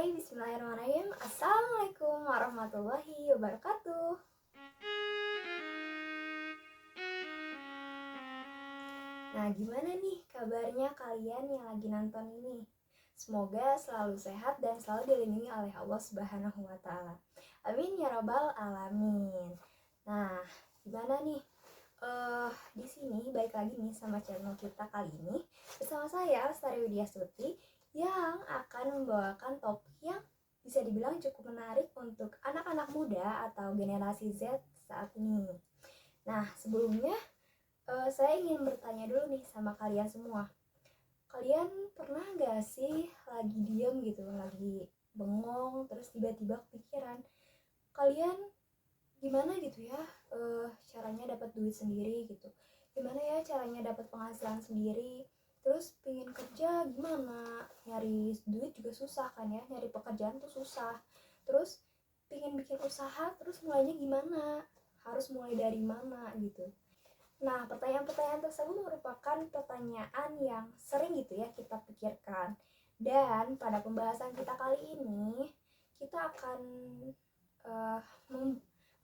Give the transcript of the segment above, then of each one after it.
Bismillahirrahmanirrahim. Assalamualaikum warahmatullahi wabarakatuh. Nah, gimana nih kabarnya kalian yang lagi nonton ini? Semoga selalu sehat dan selalu dilindungi oleh Allah Subhanahu wa Ta'ala. Amin ya Rabbal Alamin. Nah, gimana nih? Di sini baik lagi nih sama channel kita kali ini bersama saya Lestari Widyastuti yang akan membawakan topik yang bisa dibilang cukup menarik untuk anak-anak muda atau generasi Z saat ini. Nah, sebelumnya saya ingin bertanya dulu nih sama kalian semua. Kalian pernah gak sih lagi diem gitu, lagi bengong, terus tiba-tiba kepikiran, kalian gimana gitu ya caranya dapat duit sendiri gitu, gimana ya caranya dapat penghasilan sendiri, terus pingin kerja gimana, nyari duit juga susah kan ya, nyari pekerjaan tuh susah, terus pingin bikin usaha, terus mulainya gimana, harus mulai dari mana gitu. Nah, pertanyaan-pertanyaan tersebut merupakan pertanyaan yang sering gitu ya kita pikirkan, dan pada pembahasan kita kali ini kita akan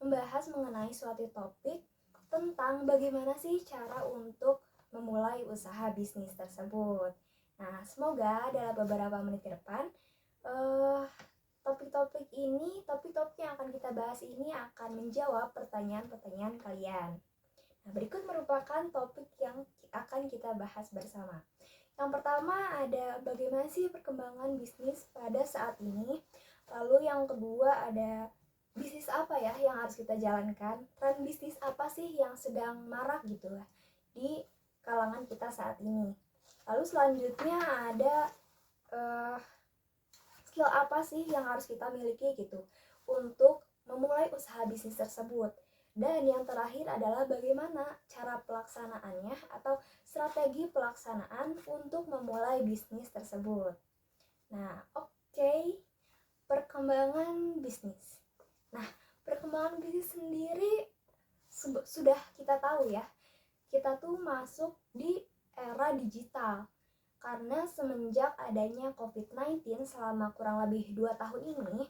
membahas mengenai suatu topik tentang bagaimana sih cara untuk memulai usaha bisnis tersebut. Nah, semoga dalam beberapa menit ke depan topik-topik yang akan kita bahas ini akan menjawab pertanyaan-pertanyaan kalian. Nah, berikut merupakan topik yang akan kita bahas bersama. Yang pertama ada bagaimana sih perkembangan bisnis pada saat ini. Lalu yang kedua ada bisnis apa ya yang harus kita jalankan, tren bisnis apa sih yang sedang marak gitu lah di kalangan kita saat ini. Lalu selanjutnya ada skill apa sih yang harus kita miliki gitu untuk memulai usaha bisnis tersebut. Dan yang terakhir adalah bagaimana cara pelaksanaannya atau strategi pelaksanaan untuk memulai bisnis tersebut. Nah, oke. Perkembangan bisnis. Nah, perkembangan bisnis sendiri sudah kita tahu ya, kita tuh masuk di era digital. Karena semenjak adanya COVID-19 selama kurang lebih 2 tahun ini,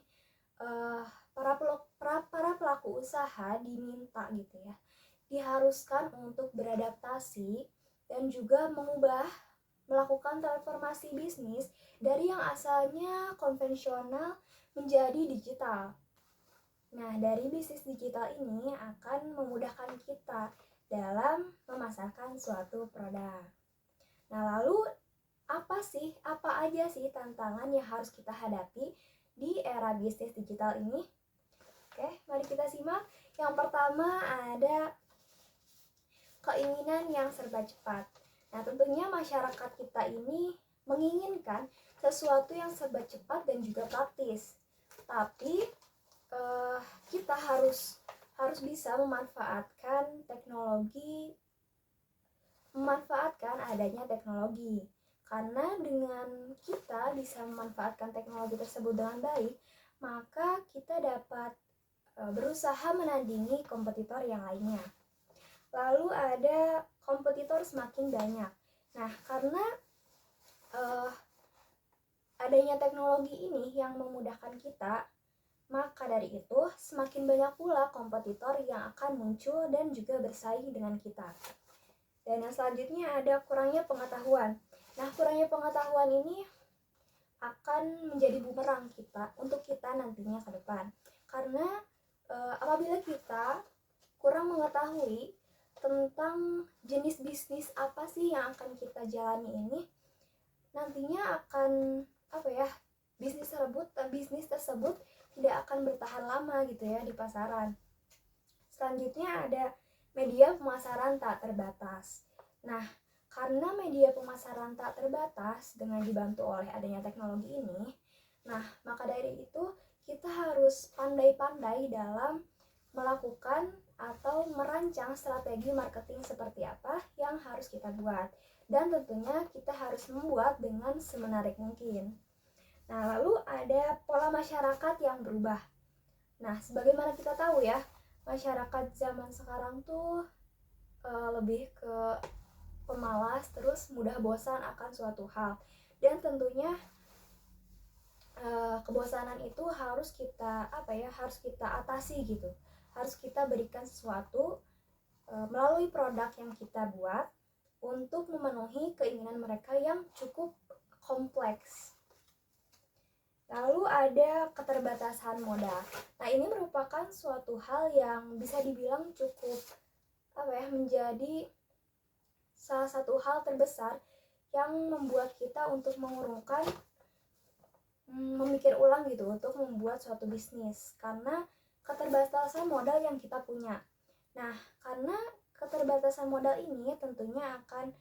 para pelaku usaha diminta gitu ya, diharuskan untuk beradaptasi dan juga melakukan transformasi bisnis dari yang asalnya konvensional menjadi digital. Nah, dari bisnis digital ini akan memudahkan kita dalam memasarkan suatu produk. Nah, lalu apa aja sih tantangan yang harus kita hadapi di era bisnis digital ini? Oke, mari kita simak. Yang pertama ada keinginan yang serba cepat. Nah, tentunya masyarakat kita ini menginginkan sesuatu yang serba cepat dan juga praktis. Tapi kita harus bisa memanfaatkan adanya teknologi. Karena dengan kita bisa memanfaatkan teknologi tersebut dengan baik, maka kita dapat berusaha menandingi kompetitor yang lainnya. Lalu ada kompetitor semakin banyak. Nah, karena adanya teknologi ini yang memudahkan kita, maka dari itu semakin banyak pula kompetitor yang akan muncul dan juga bersaing dengan kita. Dan yang selanjutnya ada kurangnya pengetahuan. Nah, kurangnya pengetahuan ini akan menjadi bumerang untuk kita nantinya ke depan. Karena apabila kita kurang mengetahui tentang jenis bisnis apa sih yang akan kita jalani ini, nantinya akan bisnis tersebut tidak akan bertahan lama gitu ya di pasaran. Selanjutnya ada media pemasaran tak terbatas. Nah, karena media pemasaran tak terbatas dengan dibantu oleh adanya teknologi ini, nah maka dari itu kita harus pandai-pandai dalam melakukan atau merancang strategi marketing seperti apa yang harus kita buat. Dan tentunya kita harus membuat dengan semenarik mungkin. Nah, lalu ada pola masyarakat yang berubah. Nah, sebagaimana kita tahu ya, masyarakat zaman sekarang tuh lebih ke pemalas, terus mudah bosan akan suatu hal. Dan tentunya kebosanan itu harus kita harus kita atasi gitu, harus kita berikan sesuatu melalui produk yang kita buat untuk memenuhi keinginan mereka yang cukup kompleks. Lalu ada keterbatasan modal. Nah, ini merupakan suatu hal yang bisa dibilang cukup menjadi salah satu hal terbesar yang membuat kita untuk mengurungkan memikir ulang gitu untuk membuat suatu bisnis, karena keterbatasan modal yang kita punya. Nah, karena keterbatasan modal ini tentunya akan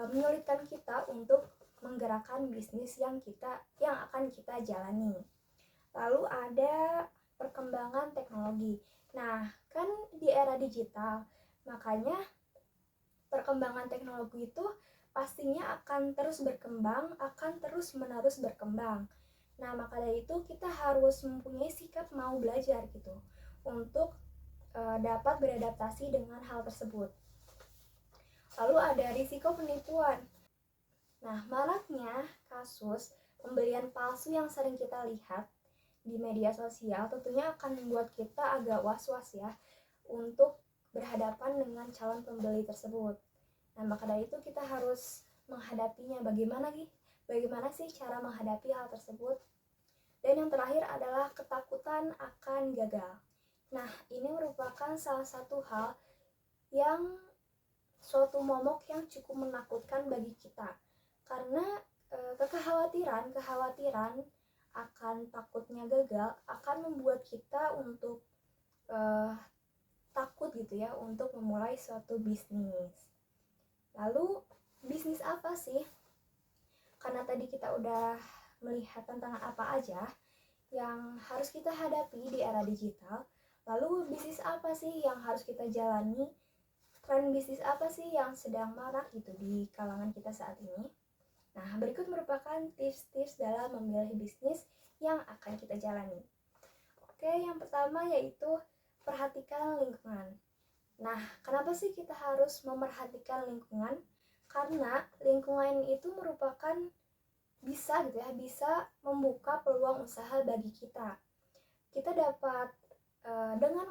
menyulitkan kita untuk menggerakkan bisnis yang akan kita jalani. Lalu ada perkembangan teknologi. Nah, kan di era digital, makanya perkembangan teknologi itu pastinya akan terus berkembang, akan terus-menerus berkembang. Nah, maka dari itu kita harus mempunyai sikap mau belajar gitu untuk dapat beradaptasi dengan hal tersebut. Lalu ada risiko penipuan. Nah, maraknya kasus pembelian palsu yang sering kita lihat di media sosial tentunya akan membuat kita agak was-was ya untuk berhadapan dengan calon pembeli tersebut. Nah, maka dari itu kita harus menghadapinya. Bagaimana sih cara menghadapi hal tersebut? Dan yang terakhir adalah ketakutan akan gagal. Nah, ini merupakan salah satu hal yang suatu momok yang cukup menakutkan bagi kita, karena kekhawatiran akan takutnya gagal akan membuat kita untuk takut gitu ya untuk memulai suatu bisnis. Lalu bisnis apa sih? Karena tadi kita udah melihat tantangan apa aja yang harus kita hadapi di era digital, lalu bisnis apa sih yang harus kita jalani? Tren bisnis apa sih yang sedang marak gitu di kalangan kita saat ini? Nah, berikut merupakan tips-tips dalam memilih bisnis yang akan kita jalani. Oke, yang pertama yaitu perhatikan lingkungan. Nah, kenapa sih kita harus memerhatikan lingkungan? Karena lingkungan itu merupakan bisa membuka peluang usaha bagi kita. Kita dapat dengan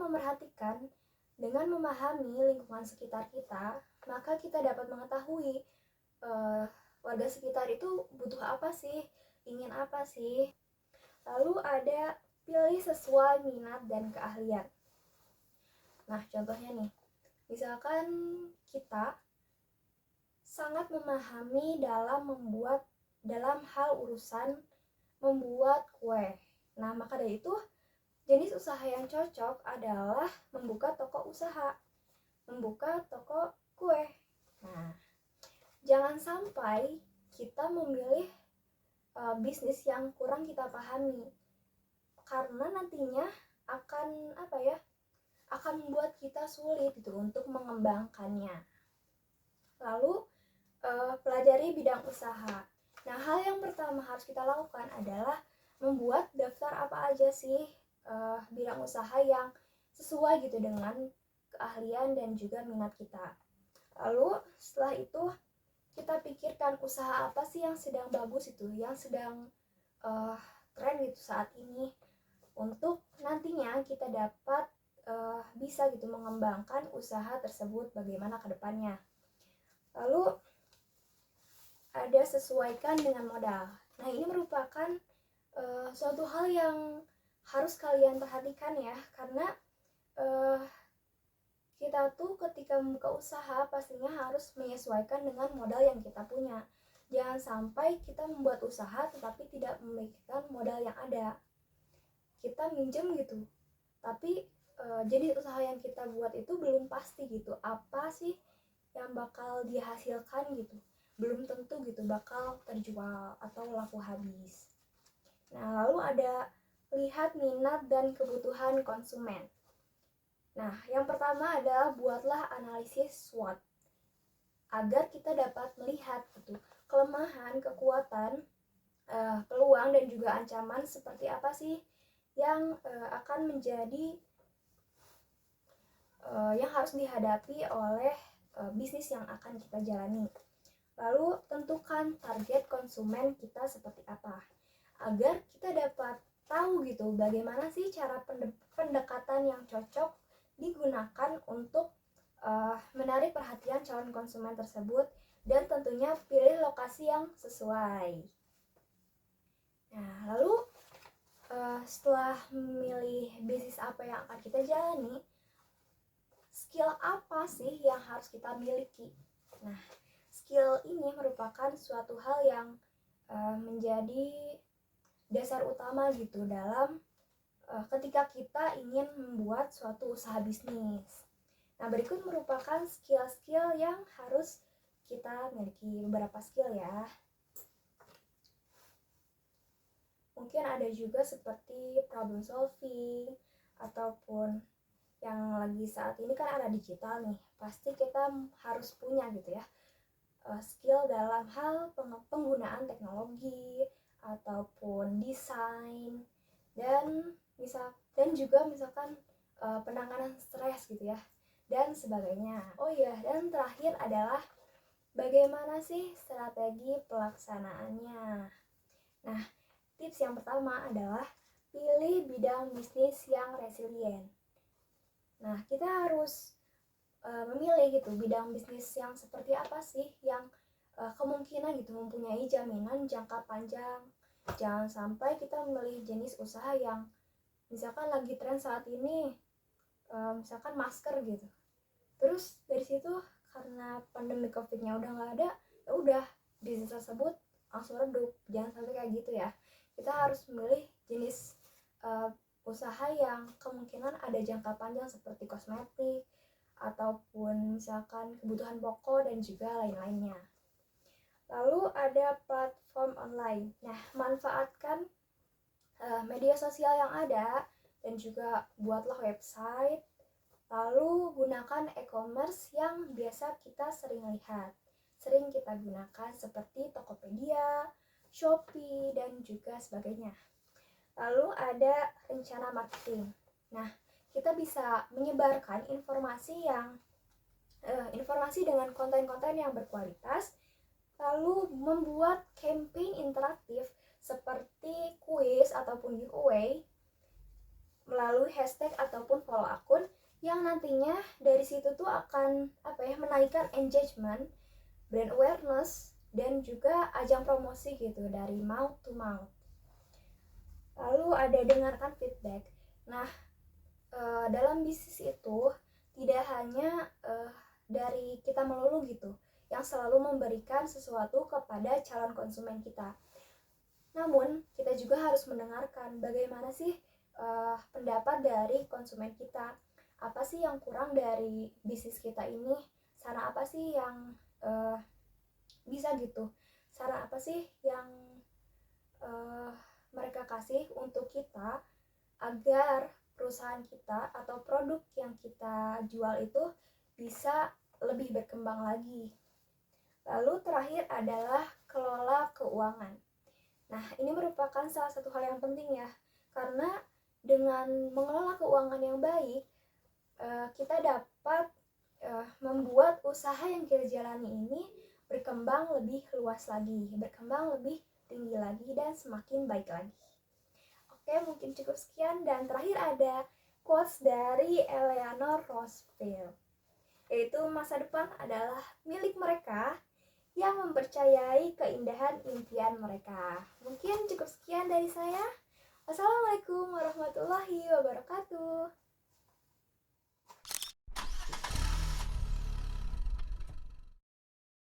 memahami lingkungan sekitar kita, maka kita dapat mengetahui warga sekitar itu butuh apa sih, ingin apa sih. Lalu ada pilih sesuai minat dan keahlian. Nah, contohnya nih, misalkan kita sangat memahami dalam hal urusan membuat kue. Nah, maka dari itu jenis usaha yang cocok adalah membuka toko kue. Nah, jangan sampai kita memilih bisnis yang kurang kita pahami, karena nantinya akan membuat kita sulit gitu untuk mengembangkannya. Lalu pelajari bidang usaha. Nah, hal yang pertama harus kita lakukan adalah membuat daftar apa aja sih bidang usaha yang sesuai gitu dengan keahlian dan juga minat kita. Lalu setelah itu kita pikirkan usaha apa sih yang sedang bagus itu, yang sedang tren gitu saat ini, untuk nantinya kita dapat bisa gitu mengembangkan usaha tersebut bagaimana ke depannya. Lalu ada sesuaikan dengan modal. Nah, ini merupakan suatu hal yang harus kalian perhatikan ya, karena kita tuh ketika membuka usaha pastinya harus menyesuaikan dengan modal yang kita punya. Jangan sampai kita membuat usaha tetapi tidak memikirkan modal yang ada. Kita minjem gitu, tapi jenis usaha yang kita buat itu belum pasti gitu, apa sih yang bakal dihasilkan gitu, belum tentu gitu bakal terjual atau laku habis. Nah, lalu ada lihat minat dan kebutuhan konsumen. Nah, yang pertama adalah buatlah analisis SWOT agar kita dapat melihat gitu kelemahan, kekuatan, peluang dan juga ancaman seperti apa sih yang akan menjadi yang harus dihadapi oleh bisnis yang akan kita jalani. Lalu tentukan target konsumen kita seperti apa agar kita dapat gitu. Bagaimana sih cara pendekatan yang cocok digunakan untuk menarik perhatian calon konsumen tersebut, dan tentunya pilih lokasi yang sesuai. Nah, lalu setelah memilih bisnis apa yang akan kita jalani, skill apa sih yang harus kita miliki? Nah, skill ini merupakan suatu hal yang menjadi dasar utama gitu dalam ketika kita ingin membuat suatu usaha bisnis. Nah, berikut merupakan skill-skill yang harus kita miliki. Beberapa skill ya. Mungkin ada juga seperti problem solving, ataupun yang lagi saat ini kan era digital nih. Pasti kita harus punya gitu ya, skill dalam hal penggunaan teknologi, ataupun desain, dan juga misalkan penanganan stres gitu ya, dan sebagainya. Oh iya, dan terakhir adalah bagaimana sih strategi pelaksanaannya. Nah, tips yang pertama adalah pilih bidang bisnis yang resilient. Nah, kita harus memilih gitu bidang bisnis yang seperti apa sih yang kemungkinan gitu mempunyai jaminan jangka panjang. Jangan sampai kita memilih jenis usaha yang misalkan lagi tren saat ini, misalkan masker gitu. Terus dari situ karena pandemi COVID-nya udah nggak ada, ya udah bisnis tersebut langsung redup. Jangan sampai kayak gitu ya. Kita harus memilih jenis usaha yang kemungkinan ada jangka panjang seperti kosmetik, ataupun misalkan kebutuhan pokok dan juga lain-lainnya. Lalu ada platform online. Nah, manfaatkan media sosial yang ada dan juga buatlah website. Lalu gunakan e-commerce yang biasa kita sering lihat, sering kita gunakan seperti Tokopedia, Shopee, dan juga sebagainya. Lalu ada rencana marketing. Nah, kita bisa menyebarkan informasi dengan konten-konten yang berkualitas, lalu membuat campaign interaktif seperti kuis ataupun giveaway melalui hashtag ataupun follow akun, yang nantinya dari situ tuh akan menaikkan engagement, brand awareness, dan juga ajang promosi gitu dari mouth to mouth. Lalu ada dengarkan feedback. Nah, dalam bisnis itu tidak hanya dari kita melulu gitu yang selalu memberikan sesuatu kepada calon konsumen kita, namun kita juga harus mendengarkan bagaimana sih pendapat dari konsumen kita. Apa sih yang kurang dari bisnis kita ini? Saran apa sih yang bisa gitu? Saran apa sih yang mereka kasih untuk kita agar perusahaan kita atau produk yang kita jual itu bisa lebih berkembang lagi. Lalu terakhir adalah kelola keuangan. Nah, ini merupakan salah satu hal yang penting ya, karena dengan mengelola keuangan yang baik, kita dapat membuat usaha yang kita jalani ini berkembang lebih luas lagi, berkembang lebih tinggi lagi, dan semakin baik lagi. Oke, mungkin cukup sekian, dan terakhir ada quotes dari Eleanor Roosevelt, yaitu masa depan adalah milik mereka yang mempercayai keindahan impian mereka. Mungkin cukup sekian dari saya. Wassalamualaikum warahmatullahi wabarakatuh.